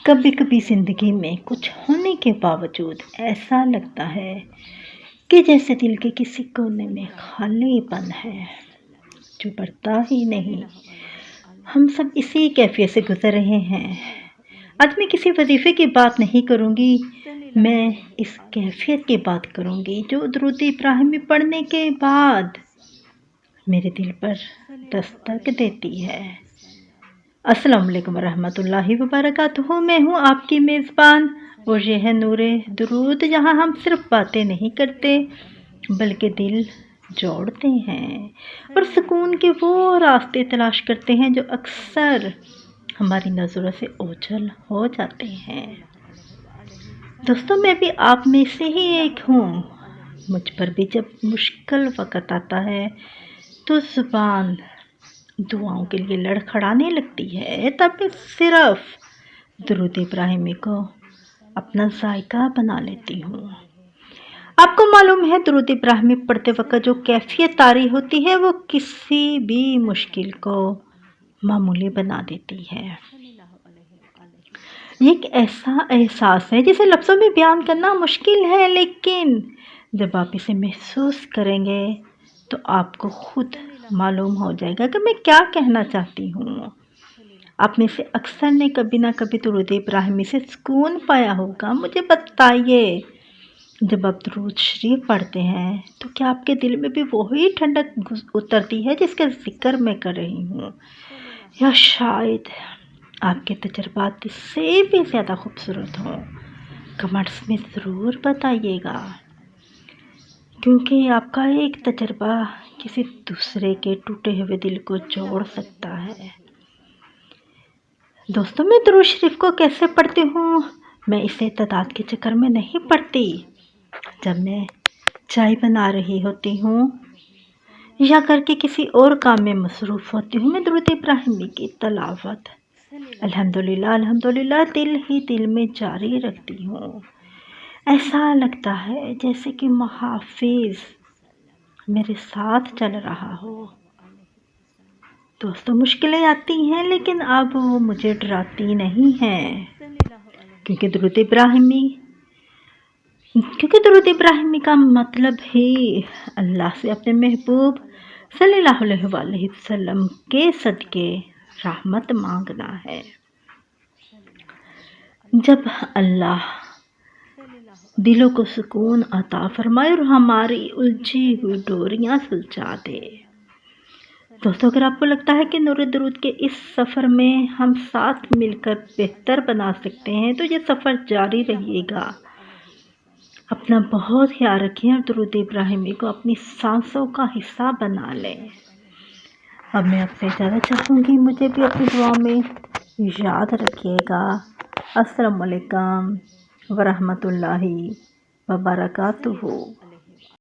کبھی کبھی زندگی میں کچھ ہونے کے باوجود ایسا لگتا ہے کہ جیسے دل کے کسی کونے میں خالی پن ہے جو بڑھتا ہی نہیں۔ ہم سب اسی کیفیت سے گزر رہے ہیں۔ آج میں کسی وظیفے کی بات نہیں کروں گی، میں اس کیفیت کی بات کروں گی جو درود ابراہیمی پڑھنے کے بعد میرے دل پر دستک دیتی ہے۔ السلام علیکم ورحمۃ اللہ وبرکاتہ۔ میں ہوں آپ کی میزبان اور یہ ہے نور درود، جہاں ہم صرف باتیں نہیں کرتے بلکہ دل جوڑتے ہیں اور سکون کے وہ راستے تلاش کرتے ہیں جو اکثر ہماری نظروں سے اوجھل ہو جاتے ہیں۔ دوستو، میں بھی آپ میں سے ہی ایک ہوں۔ مجھ پر بھی جب مشکل وقت آتا ہے تو زبان دعاؤں کے لیے لڑکھڑانے لگتی ہے، تب میں صرف درود ابراہیمی کو اپنا ذائقہ بنا لیتی ہوں۔ آپ کو معلوم ہے درود ابراہیمی پڑھتے وقت جو کیفیت طاری ہوتی ہے وہ کسی بھی مشکل کو معمولی بنا دیتی ہے۔ یہ ایک ایسا احساس ہے جسے لفظوں میں بیان کرنا مشکل ہے، لیکن جب آپ اسے محسوس کریں گے تو آپ کو خود معلوم ہو جائے گا کہ میں کیا کہنا چاہتی ہوں۔ آپ میں سے اکثر نے کبھی نہ کبھی درود ابراہیمی سے سکون پایا ہوگا۔ مجھے بتائیے، جب آپ درود شریف پڑھتے ہیں تو کیا آپ کے دل میں بھی وہی ٹھنڈک اترتی ہے جس کا ذکر میں کر رہی ہوں، یا شاید آپ کے تجربات اس سے بھی زیادہ خوبصورت ہوں؟ کمنٹس میں ضرور بتائیے گا، کیونکہ آپ کا ایک تجربہ کسی دوسرے کے ٹوٹے ہوئے دل کو جوڑ سکتا ہے۔ دوستوں، میں درود شریف کو کیسے پڑھتی ہوں؟ میں اسے تعداد کے چکر میں نہیں پڑھتی۔ جب میں چائے بنا رہی ہوتی ہوں یا گھر کے کسی اور کام میں مصروف ہوتی ہوں، میں درود ابراہیمی کی تلاوت الحمدللہ الحمدللہ دل ہی دل میں جاری رکھتی ہوں۔ ایسا لگتا ہے جیسے کہ محافظ میرے ساتھ چل رہا ہو۔ دوستوں، مشکلیں آتی ہیں لیکن اب وہ مجھے ڈراتی نہیں ہیں، کیونکہ درود ابراہیمی کا مطلب ہی اللہ سے اپنے محبوب صلی اللہ علیہ وآلہ وسلم کے صدقے رحمت مانگنا ہے۔ جب اللہ دلوں کو سکون عطا فرمائے اور ہماری الجھی ہوئی ڈوریاں سلجھا دے۔ دوستو، اگر آپ کو لگتا ہے کہ نور درود کے اس سفر میں ہم ساتھ مل کر بہتر بنا سکتے ہیں تو یہ سفر جاری رہے گا۔ اپنا بہت خیال رکھیں اور درود ابراہیمی کو اپنی سانسوں کا حصہ بنا لیں۔ اب میں آپ سے اجازت چاہوں گی، مجھے بھی اپنی دعا میں یاد رکھیے گا۔ السلام علیکم ورحمۃ اللہ وبرکاتہ۔